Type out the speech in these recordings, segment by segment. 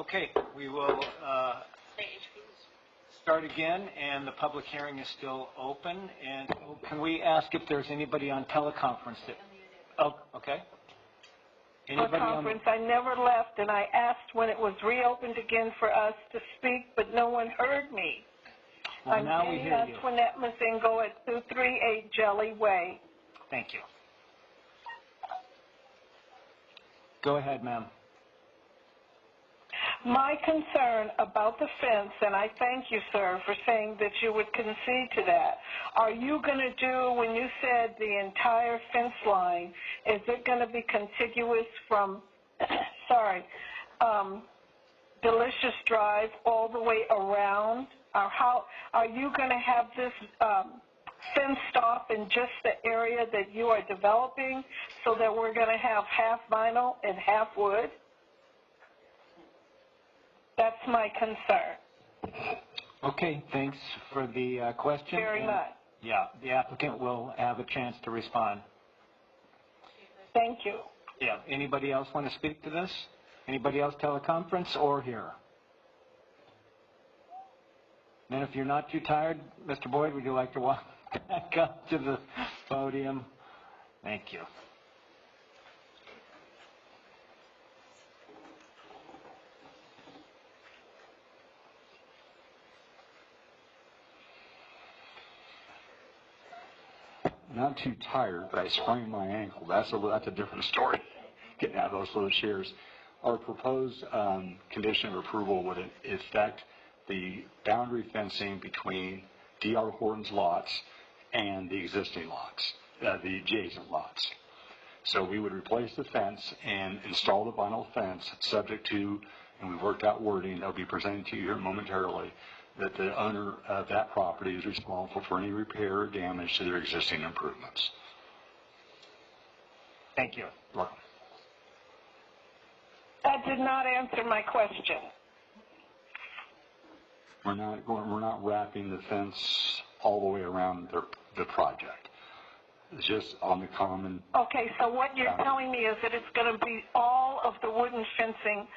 Okay, we will start again, and the public hearing is still open. And can we ask if there's anybody on teleconference that? Oh, okay. Anybody on conference? I never left, and I asked when it was reopened again for us to speak, but no one heard me. Well, now we hear you. Antoinette Mazingo at 238 Jelly Way. Thank you. Go ahead, ma'am. My concern about the fence, and I thank you, sir, for saying that you would concede to that. Are you going to do, when you said the entire fence line, is it going to be contiguous from, Delicious Drive all the way around? Or how are you going to have this fenced off in just the area that you are developing so that we're going to have half vinyl and half wood? That's my concern. Okay, thanks for the question. Very much. Yeah, the applicant will have a chance to respond. Thank you. Yeah, anybody else want to speak to this? Anybody else teleconference or here? And if you're not too tired, Mr. Boyd, would you like to walk back up to the podium? Thank you. Not too tired, but I sprained my ankle. That's a different story, getting out of those little chairs. Our proposed condition of approval would affect the boundary fencing between D.R. Horton's lots and the existing lots, the adjacent lots. So we would replace the fence and install the vinyl fence subject to, and we've worked out wording that will be presented to you here momentarily, that the owner of that property is responsible for any repair or damage to their existing improvements. Thank you. Welcome. That did not answer my question. We're not wrapping the fence all the way around the project. It's just on the common. Okay, so what you're telling me is that it's going to be all of the wooden fencing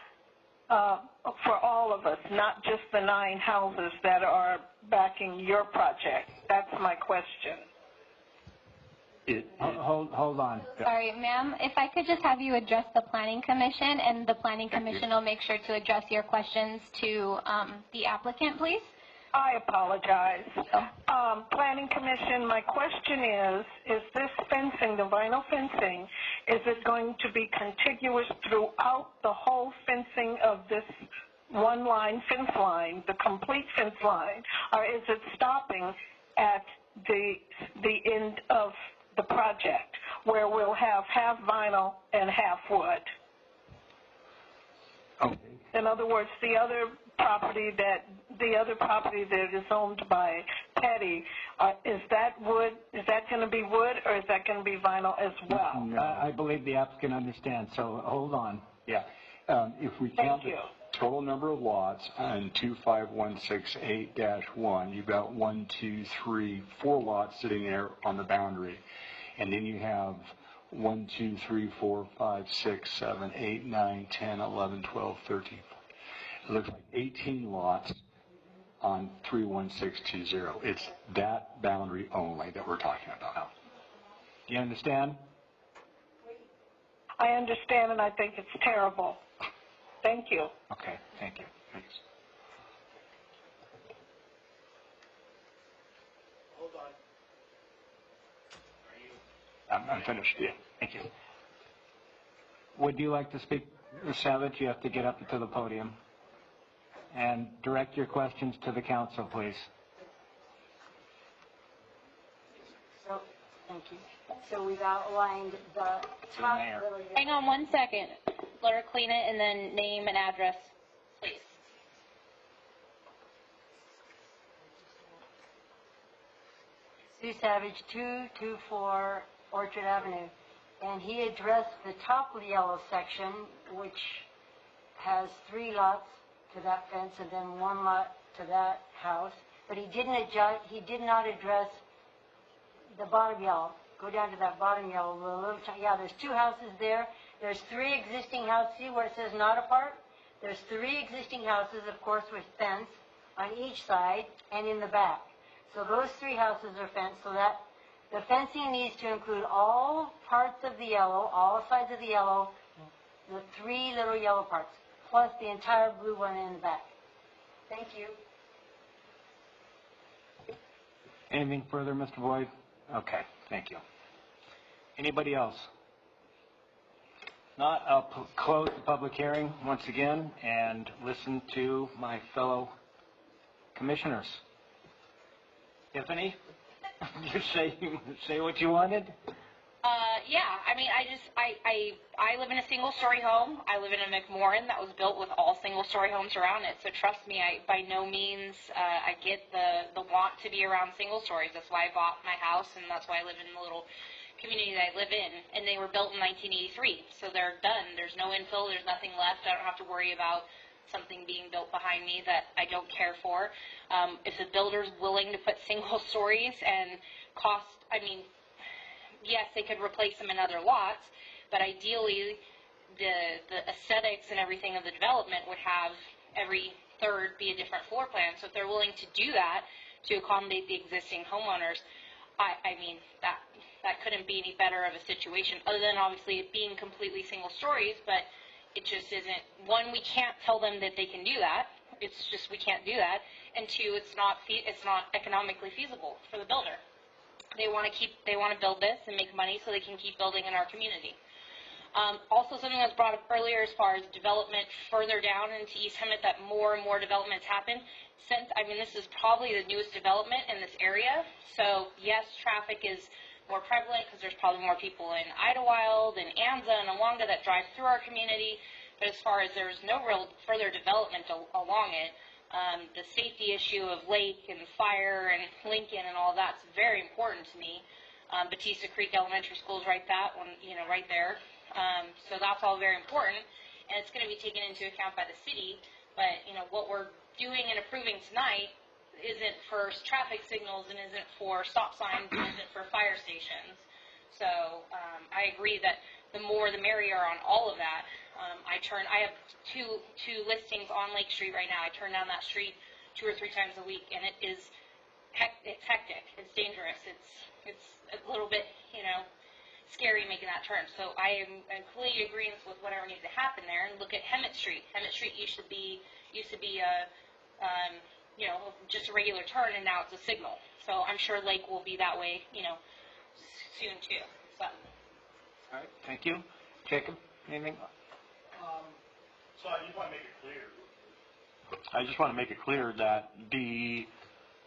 for all of us, not just the 9 houses that are backing your project. That's my question. Hold on. Sorry, ma'am, if I could just have you address the Planning Commission, and the Planning Commission will make sure to address your questions to the applicant, please. I apologize. Planning Commission, my question is this fencing, the vinyl fencing, is it going to be contiguous throughout the whole fencing of this one-line fence line, the complete fence line, or is it stopping at the end of the project where we'll have half vinyl and half wood? Okay. In other words, the other property that is owned by Petty, is that wood? Is that going to be wood, or is that going to be vinyl as well? I believe the applicant understands. So hold on. Yeah. If we count the total number of lots on 25168-1, you've got 1, 2, 3, 4 lots sitting there on the boundary, and then you have 1, 2, 3, 4, 5, 6, 7, 8, 9, 10, 11, 12, 13. It looks like 18 lots on 31620. It's that boundary only that we're talking about. Do you understand? I understand, and I think it's terrible. Thank you. Okay, thank you. Thanks. Hold on. I'm finished. Yeah. Thank you. Would you like to speak, Ms. Savage? You have to get up to the podium and direct your questions to the council, please. So, thank you. So we've outlined the top little. Hang on 1 second. Let her clean it, and then name and address, please. Sue Savage, 224 Orchard Avenue. And he addressed the top of the yellow section, which has 3 lots to that fence and then 1 lot to that house. But he did not address the bottom yellow. Go down to that bottom yellow. Yeah, there's 2 houses there. There's 3 existing houses. See where it says not apart? There's 3 existing houses, of course, with fence on each side and in the back. So those 3 houses are fenced, so that the fencing needs to include all parts of the yellow, all sides of the yellow, the 3 little yellow parts, plus the entire blue one in the back. Thank you. Anything further, Mr. Boyd? Okay, thank you. Anybody else? Not, I'll close the public hearing once again and listen to my fellow commissioners. Tiffany, you say what you wanted? Yeah, I mean, I live in a single-story home. I live in a McMorrin that was built with all single-story homes around it. So trust me, by no means, I get the want to be around single stories. That's why I bought my house, and that's why I live in the little community that I live in. And they were built in 1983, so they're done. There's no infill. There's nothing left. I don't have to worry about something being built behind me that I don't care for. If the builder's willing to put single stories and cost, I mean, yes, they could replace them in other lots, but ideally the aesthetics and everything of the development would have every third be a different floor plan. So if they're willing to do that to accommodate the existing homeowners, I mean, that couldn't be any better of a situation, other than obviously it being completely single stories, but it just isn't. One, we can't tell them that they can do that. It's just we can't do that. And 2, it's not economically feasible for the builder. They want to build this and make money so they can keep building in our community. Also, something that was brought up earlier as far as development further down into East Hemet, that more and more developments happen. This is probably the newest development in this area. So yes, traffic is more prevalent because there's probably more people in Idlewild and Anza and Awanga that drive through our community. But as far as there's no real further development along it, the safety issue of lake and fire and Lincoln and all that's very important to me. Batista Creek Elementary School is right there. So that's all very important, and it's going to be taken into account by the city. But what we're doing and approving tonight isn't for traffic signals and isn't for stop signs and isn't for fire stations. So I agree that the more the merrier on all of that. I have two listings on Lake Street right now. I turn down that street 2 or 3 times a week, and it's hectic. It's dangerous. It's a little bit, scary making that turn. So I am in complete agreement with whatever needs to happen there. And look at Hemet Street. Hemet Street used to be just a regular turn, and now it's a signal. So I'm sure Lake will be that way, soon too. So. All right, thank you. Jacob, anything? So I just want to make it clear that the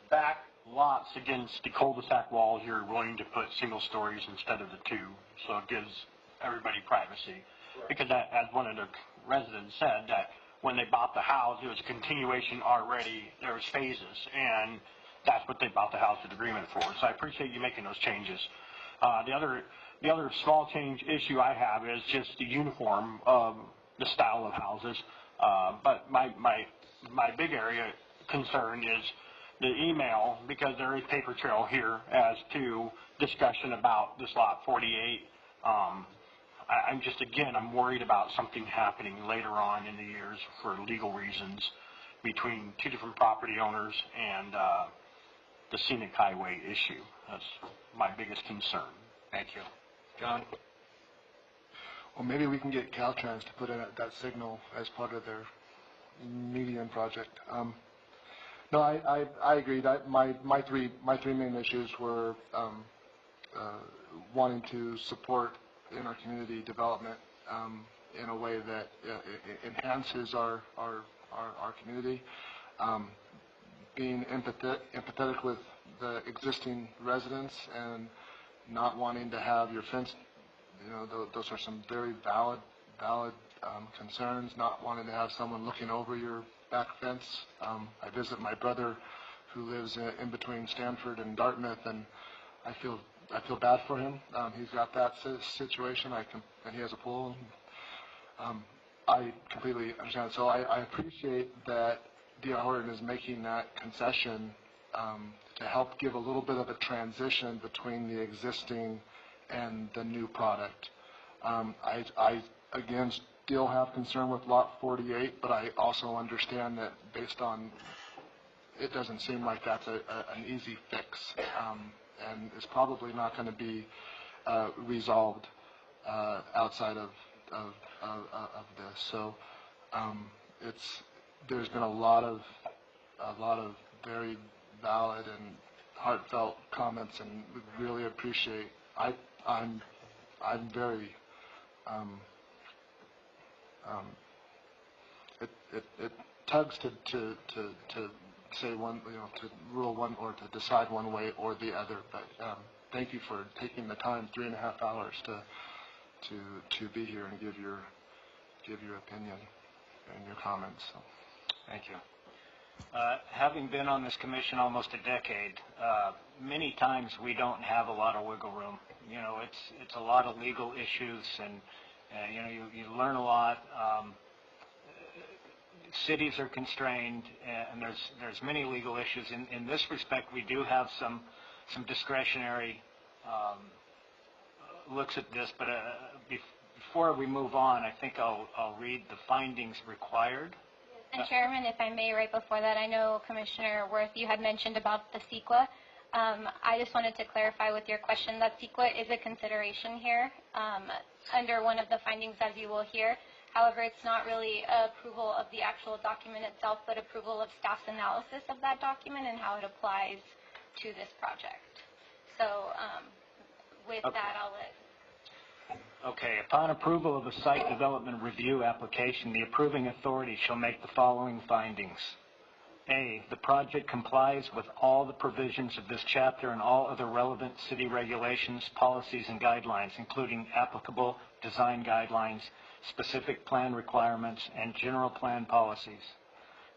back lots against the cul-de-sac walls, you're willing to put single stories instead of the 2, so it gives everybody privacy. Right. Because as one of the residents said, that when they bought the house, it was a continuation already. There was phases, and that's what they bought the house with agreement for. So I appreciate you making those changes. The other small change issue I have is just the uniform of the style of houses. But my big area concern is the email, because there is paper trail here as to discussion about this lot 48. I'm worried about something happening later on in the years for legal reasons between 2 different property owners and the scenic highway issue. That's my biggest concern. Thank you. John? Well, maybe we can get Caltrans to put in that signal as part of their median project. No, I agree. That my three main issues were wanting to support in our community development in a way that enhances our community, being empathetic with the existing residents and not wanting to have your fence. Those are some very valid concerns. Not wanting to have someone looking over your back fence. I visit my brother, who lives in between Stanford and Dartmouth, and I feel bad for him. He's got that situation. And he has a pool. I completely understand. So I appreciate that D.R. Horton is making that concession to help give a little bit of a transition between the existing and the new product. I again still have concern with Lot 48, but I also understand that based on, it doesn't seem like that's an easy fix, and it's probably not going to be resolved outside of this. So there's been a lot of very valid and heartfelt comments, and we really appreciate. I'm very it tugs to say one, to rule one or to decide one way or the other. But thank you for taking the time, 3.5 hours, to be here and give your opinion and your comments. So. Thank you. Having been on this commission almost a decade, many times we don't have a lot of wiggle room. It's a lot of legal issues, and you learn a lot. Cities are constrained, and there's many legal issues. In this respect, we do have some discretionary looks at this. But before we move on, I think I'll read the findings required. And Chairman, if I may, right before that, I know Commissioner Worth, you had mentioned about the CEQA. I just wanted to clarify with your question that CEQA is a consideration here under one of the findings, as you will hear. However, it's not really approval of the actual document itself, but approval of staff's analysis of that document and how it applies to this project. So with that, I'll let... Okay. Upon approval of a site development review application, the approving authority shall make the following findings. A, the project complies with all the provisions of this chapter and all other relevant city regulations, policies, and guidelines, including applicable design guidelines, specific plan requirements, and general plan policies.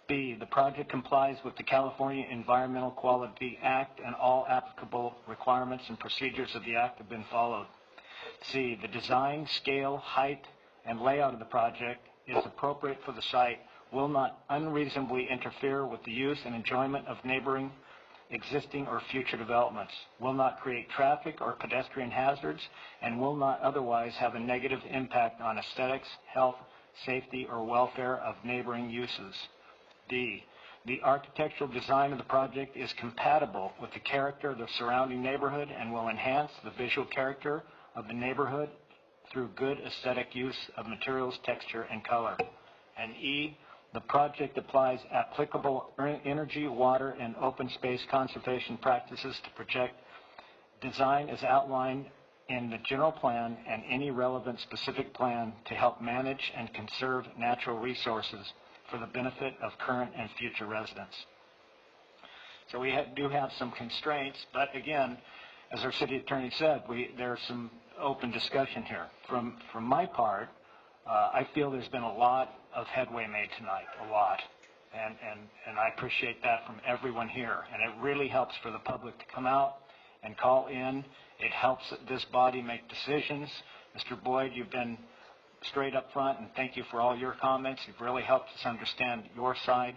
B, the project complies with the California Environmental Quality Act, and all applicable requirements and procedures of the Act have been followed. C, the design, scale, height, and layout of the project is appropriate for the site, will not unreasonably interfere with the use and enjoyment of neighboring, existing, or future developments, will not create traffic or pedestrian hazards, and will not otherwise have a negative impact on aesthetics, health, safety, or welfare of neighboring uses. D, the architectural design of the project is compatible with the character of the surrounding neighborhood and will enhance the visual character of the neighborhood through good aesthetic use of materials, texture, and color. And E, the project applies applicable energy, water, and open space conservation practices to project design as outlined in the general plan and any relevant specific plan to help manage and conserve natural resources for the benefit of current and future residents. So we do have some constraints, but again, as our city attorney said, there's some open discussion here. From my part, I feel there's been a lot of headway made tonight, a lot, and I appreciate that from everyone here. And it really helps for the public to come out and call in. It helps this body make decisions. Mr. Boyd, you've been straight up front, and thank you for all your comments. You've really helped us understand your side.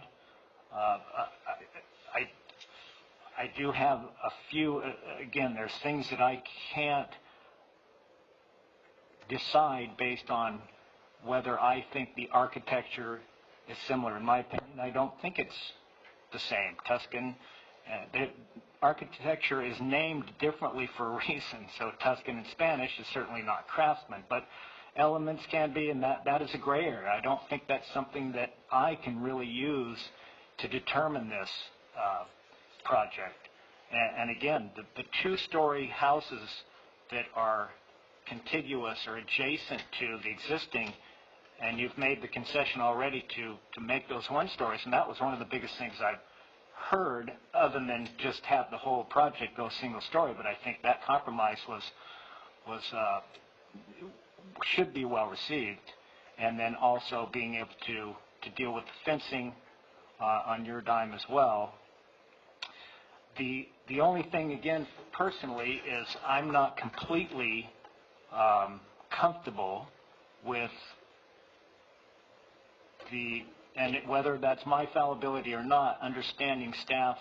I do have a few, again, there's things that I can't decide based on whether I think the architecture is similar. In my opinion, I don't think it's the same. Tuscan, the architecture is named differently for a reason. So Tuscan in Spanish is certainly not craftsman, but elements can be, and that is a gray area. I don't think that's something that I can really use to determine this project. And again, the two-story houses that are contiguous or adjacent to the existing, and you've made the concession already to make those one-stories, and that was one of the biggest things I've heard, other than just have the whole project go single-story. But I think that compromise should be well received, and then also being able to deal with the fencing on your dime as well. The only thing, again, personally, is I'm not completely comfortable with and whether that's my fallibility or not, understanding staff's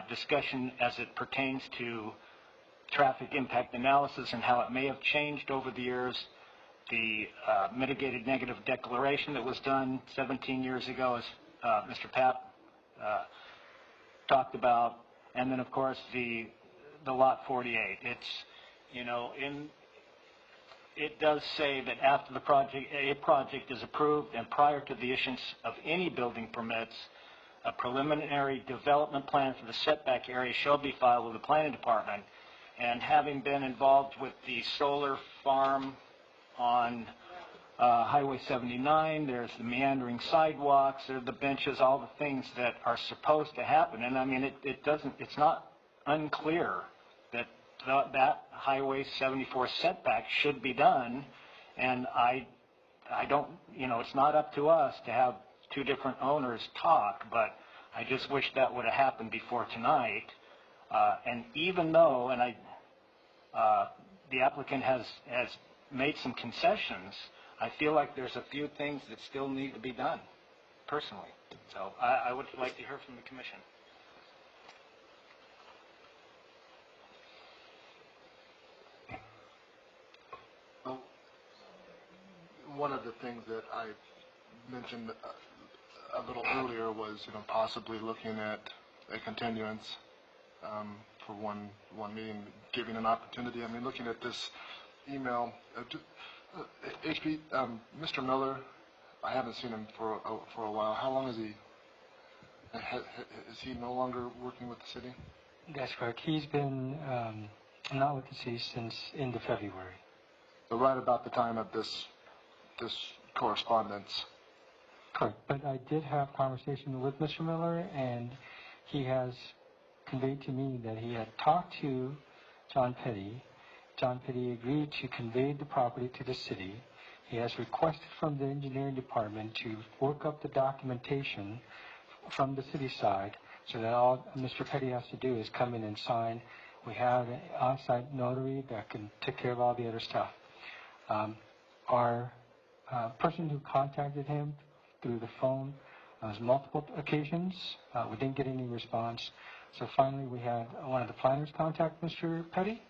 discussion as it pertains to traffic impact analysis and how it may have changed over the years. the mitigated negative declaration that was done 17 years ago, as Mr. Papp talked about, and then of course the Lot 48. It's, you know, it does say that after a project is approved and prior to the issuance of any building permits, a preliminary development plan for the setback area shall be filed with the planning department. And having been involved with the solar farm on Highway 79, there's the meandering sidewalks, there are the benches, all the things that are supposed to happen. And I mean, it's not unclear that that Highway 74 setback should be done. And I don't, you know, it's not up to us to have two different owners talk, but I just wish that would have happened before tonight. And even though, the applicant has made some concessions, I feel like there's a few things that still need to be done, personally. So I would like to hear from the commission. Well, one of the things that I mentioned a little earlier was, you know, possibly looking at a continuance for one meeting, giving an opportunity. I mean, looking at this email, HP, Mr. Miller, I haven't seen him for a while. How long is he? Is he no longer working with the city? That's correct. He's been not with the city since end of February. So right about the time of this correspondence. Correct. But I did have conversation with Mr. Miller, and he has conveyed to me that he had talked to John Petty. John Petty agreed to convey the property to the city. He has requested from the engineering department to work up the documentation from the city side, so that all Mr. Petty has to do is come in and sign. We have an on-site notary that can take care of all the other stuff. Our person who contacted him through the phone on multiple occasions, we didn't get any response. So finally we had one of the planners contact Mr. Petty.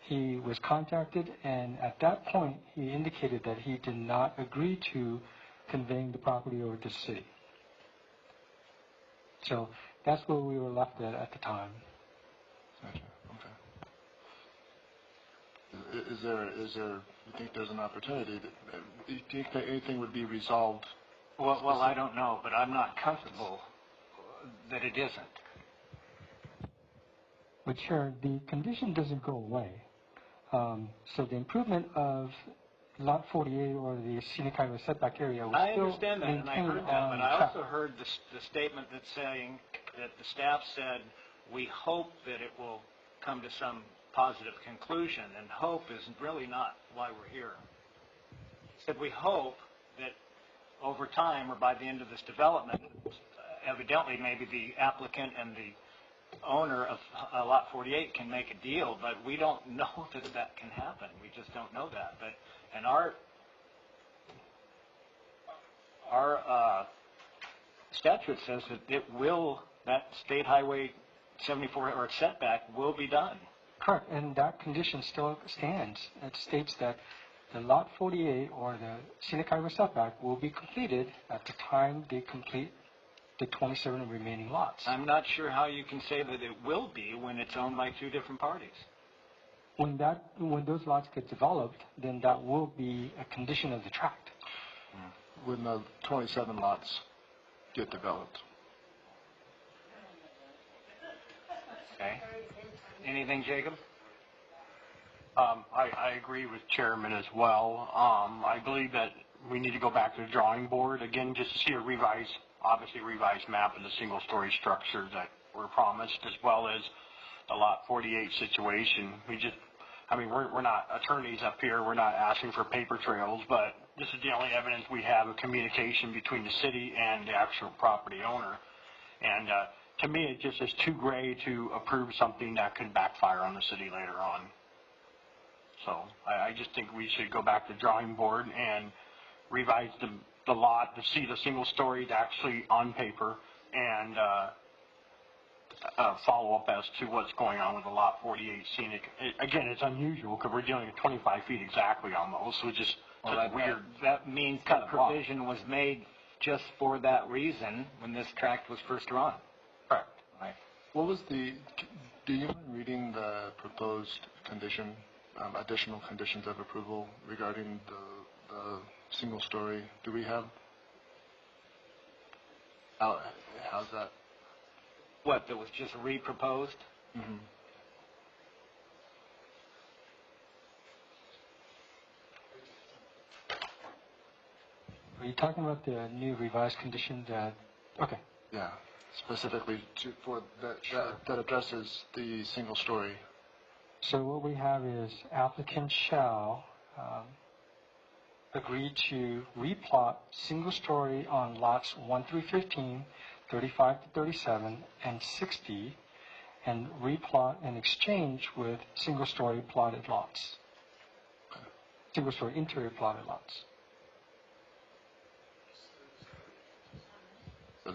He was contacted, and at that point he indicated that he did not agree to conveying the property over to the city. So that's where we were left at the time. Gotcha. Okay. Is there? You think there's an opportunity? Do you think that anything would be resolved? Well, I don't know, but I'm not comfortable that it isn't. But sure, the condition doesn't go away. So the improvement of Lot 48 or the scenic highway setback area was I still understand that, and I heard that, but I also heard the statement that's saying that the staff said, we hope that it will come to some positive conclusion, and hope is really not why we're here. It said we hope that over time or by the end of this development, evidently maybe the applicant and the owner of Lot 48 can make a deal, but we don't know that can happen. We just don't know that. And our statute says that that State Highway 74 or setback will be done. Correct, and that condition still stands. It states that the Lot 48 or the scenic highway setback will be completed at the time they complete the 27 remaining lots. I'm not sure how you can say that it will be when it's owned by two different parties. When those lots get developed, then that will be a condition of the tract. When the 27 lots get developed. Okay. Anything, Jacob? I agree with Chairman as well. I believe that we need to go back to the drawing board again just to see a revised map of the single-story structure that were promised, as well as the Lot 48 situation. We're not attorneys up here. We're not asking for paper trails, but this is the only evidence we have of communication between the city and the actual property owner. And to me, it just is too gray to approve something that could backfire on the city later on. So I just think we should go back to the drawing board and revise the lot to see the single story actually on paper and follow-up as to what's going on with the Lot 48 scenic. Again, it's unusual because we're dealing with 25 feet exactly on those, so it's just weird. That means that provision was made just for that reason when this tract was first drawn. Correct. Right. What was do you mind reading the proposed condition, additional conditions of approval regarding the single story? Do we have, how's that? What, that was just re-proposed? Mm-hmm. Are you talking about the new revised condition that, okay. Yeah, specifically for that addresses the single story. So what we have is applicant shall agree to replot single story on lots 1 through 15, 35 to 37, and 60, and replot and exchange with single story plotted lots. Single story interior plotted lots. So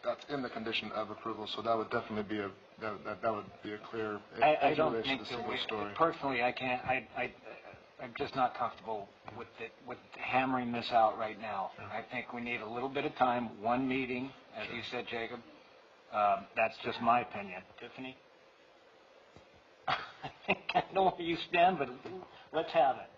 that's in the condition of approval. So that would definitely be that would be a clear. I don't think that personally, I can't. I'm just not comfortable with hammering this out right now. I think we need a little bit of time, one meeting, as you said, Jacob. That's just my opinion. Tiffany? I think I know where you stand, but let's have it.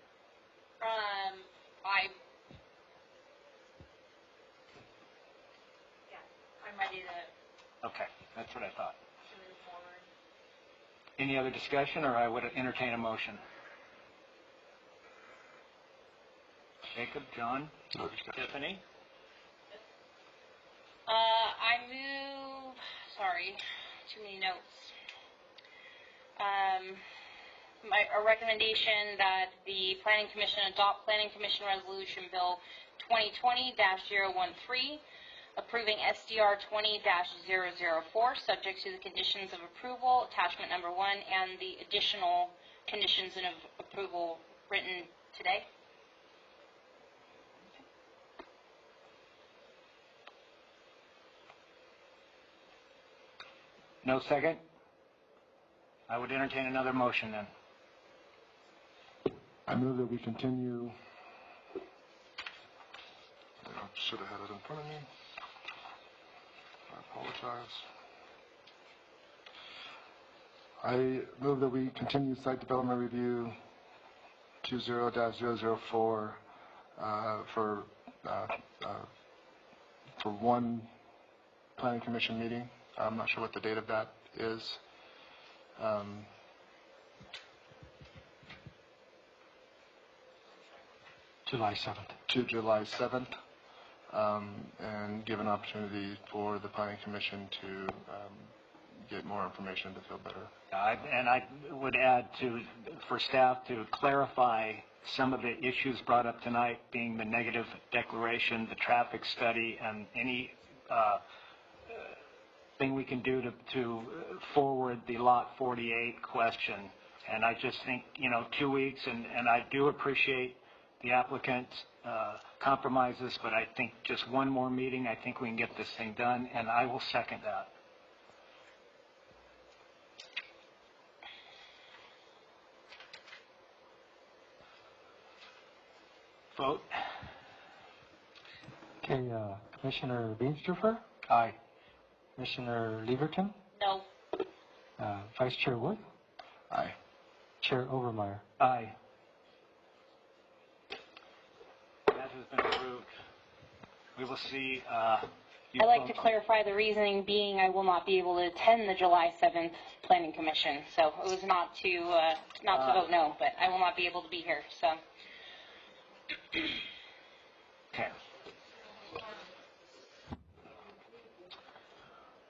I'm ready to Okay, that's what I thought. move forward. Any other discussion, or I would entertain a motion? Jacob, John, Tiffany? I move, sorry, too many notes. A recommendation that the Planning Commission adopt Planning Commission Resolution Bill 2020-013, approving SDR 20-004, subject to the conditions of approval, attachment number 1, and the additional conditions of approval written today. No second? I would entertain another motion then. I move that we continue. I should have had it in front of me. I apologize. I move that we continue site development review 20-004 for one planning commission meeting. I'm not sure what the date of that is. July 7th. To July 7th, and give an opportunity for the Planning Commission to get more information to feel better. And I would add for staff to clarify some of the issues brought up tonight, being the negative declaration, the traffic study, and any thing we can do to forward the Lot 48 question. And I just think, 2 weeks, and I do appreciate the applicant's compromises, but I think just one more meeting, I think we can get this thing done, and I will second that. Vote. Okay, Commissioner Beanstrofer? Aye. Commissioner Leverton? No. Vice Chair Wood? Aye. Chair Overmeyer? Aye. That has been approved. We will see. I'd like to clarify the reasoning being I will not be able to attend the July 7th Planning Commission. So it was not to vote no, but I will not be able to be here. So. Okay.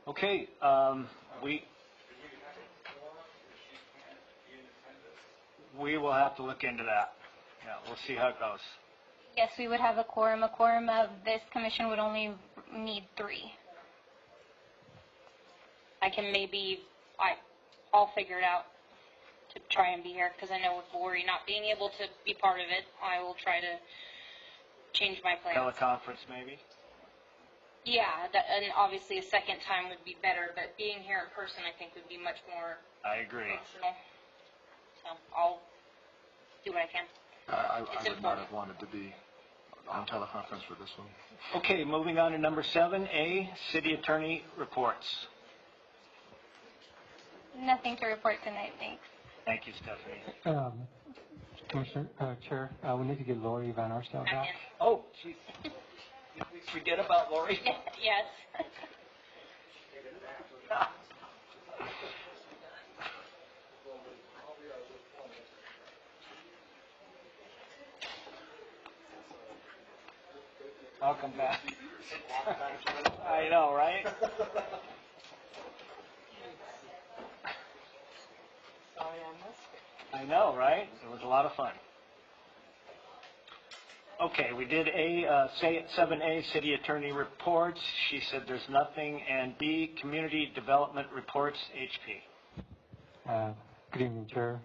Okay. We will have to look into that. Yeah, we'll see how it goes. Yes, we would have a quorum. A quorum of this commission would only need 3. I'll figure it out to try and be here because I know with Lori not being able to be part of it, I will try to change my plans. Teleconference maybe? Yeah, and obviously a second time would be better, but being here in person, I think, would be much more I agree. functional. So I'll do what I can. I It's would not important. have wanted to be on teleconference for this one. Okay, moving on to number 7A, City Attorney reports. Nothing to report tonight, thanks. Thank you, Stephanie. Commissioner, Chair, we need to get Lori Van Arsdale Back back. in. Oh, geez. Did we forget about Lori? Yes. I'll come back. I know, right? Sorry I missed it. I know, right? It was a lot of fun. Okay, we did 7A, City Attorney reports. She said there's nothing. And B, Community Development reports, HP. Good evening, Chair.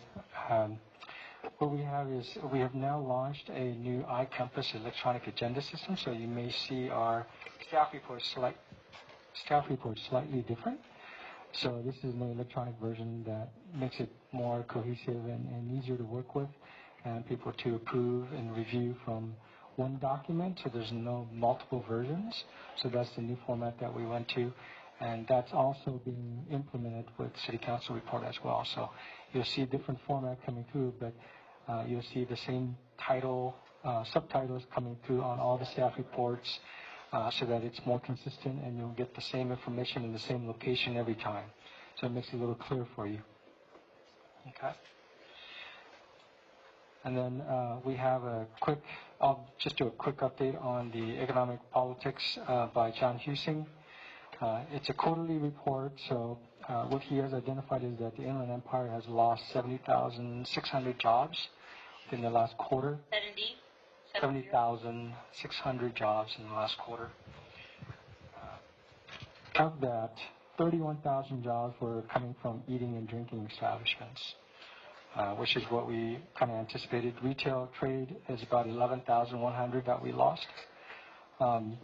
What we have is we have now launched a new iCompass electronic agenda system, so you may see our staff report slightly different. So this is an electronic version that makes it more cohesive and easier to work with, and people to approve and review from one document, so there's no multiple versions. So that's the new format that we went to, and that's also being implemented with City Council report as well. So you'll see a different format coming through, but you'll see the same title, subtitles coming through on all the staff reports, so that it's more consistent and you'll get the same information in the same location every time. So it makes it a little clearer for you. Okay. And then we have I'll just do a quick update on the economic politics by John Husing. It's a quarterly report, so what he has identified is that the Inland Empire has lost 70,600 jobs in the last quarter. 70,600 jobs in the last quarter. Of that, 31,000 jobs were coming from eating and drinking establishments, which is what we kind of anticipated. Retail trade is about 11,100 that we lost. And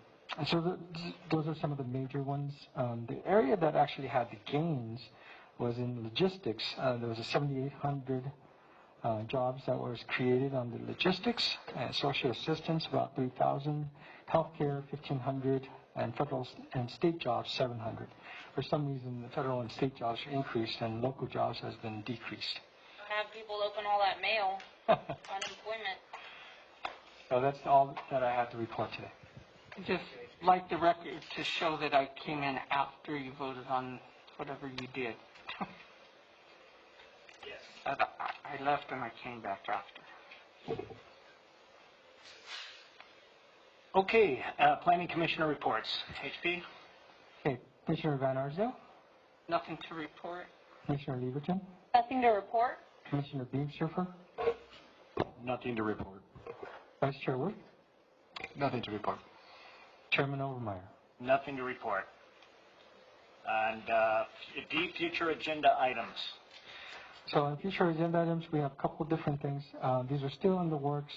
so those are some of the major ones. The area that actually had the gains was in logistics. There was a 7,800 jobs that was created on the logistics, and social assistance about 3,000, healthcare 1,500, and federal and state jobs 700. For some reason, the federal and state jobs are increased, and local jobs has been decreased. Have people open all that mail. Unemployment. So that's all that I have to report today. Just like the record to show that I came in after you voted on whatever you did. I left and I came back after. Okay, Planning Commissioner reports. HP? Okay, Commissioner Van Arsdale, Nothing to report. Commissioner Lieberton, Nothing to report. Commissioner Beamssurfer, Nothing to report. Vice Chair Wood, Nothing to report. Chairman Overmeyer. Nothing to report. And D, future agenda items. So on future agenda items, we have a couple of different things. These are still in the works.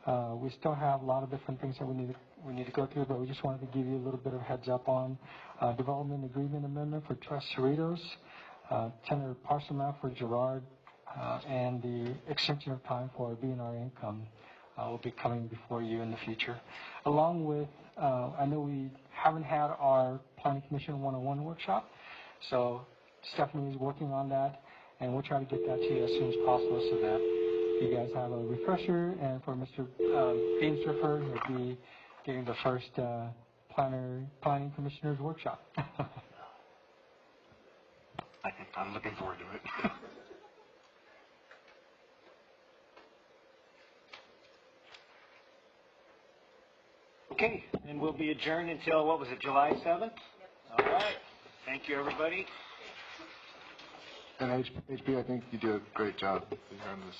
We still have a lot of different things that we need to go through, but we just wanted to give you a little bit of heads up on development agreement amendment for Trust Cerritos, tenor parcel map for Girard, and the extension of time for BNR income will be coming before you in the future. Along with, I know we haven't had our Planning Commission 101 workshop, so Stephanie is working on that, and we'll try to get that to you as soon as possible so that you guys have a refresher. And for Mr. Beamssurfer, he'll be getting the first Planning Commissioners workshop. I'm looking forward to it. Okay, and we'll be adjourned until, what was it, July 7th? All right. Thank you, everybody. And HB, I think you did a great job on this.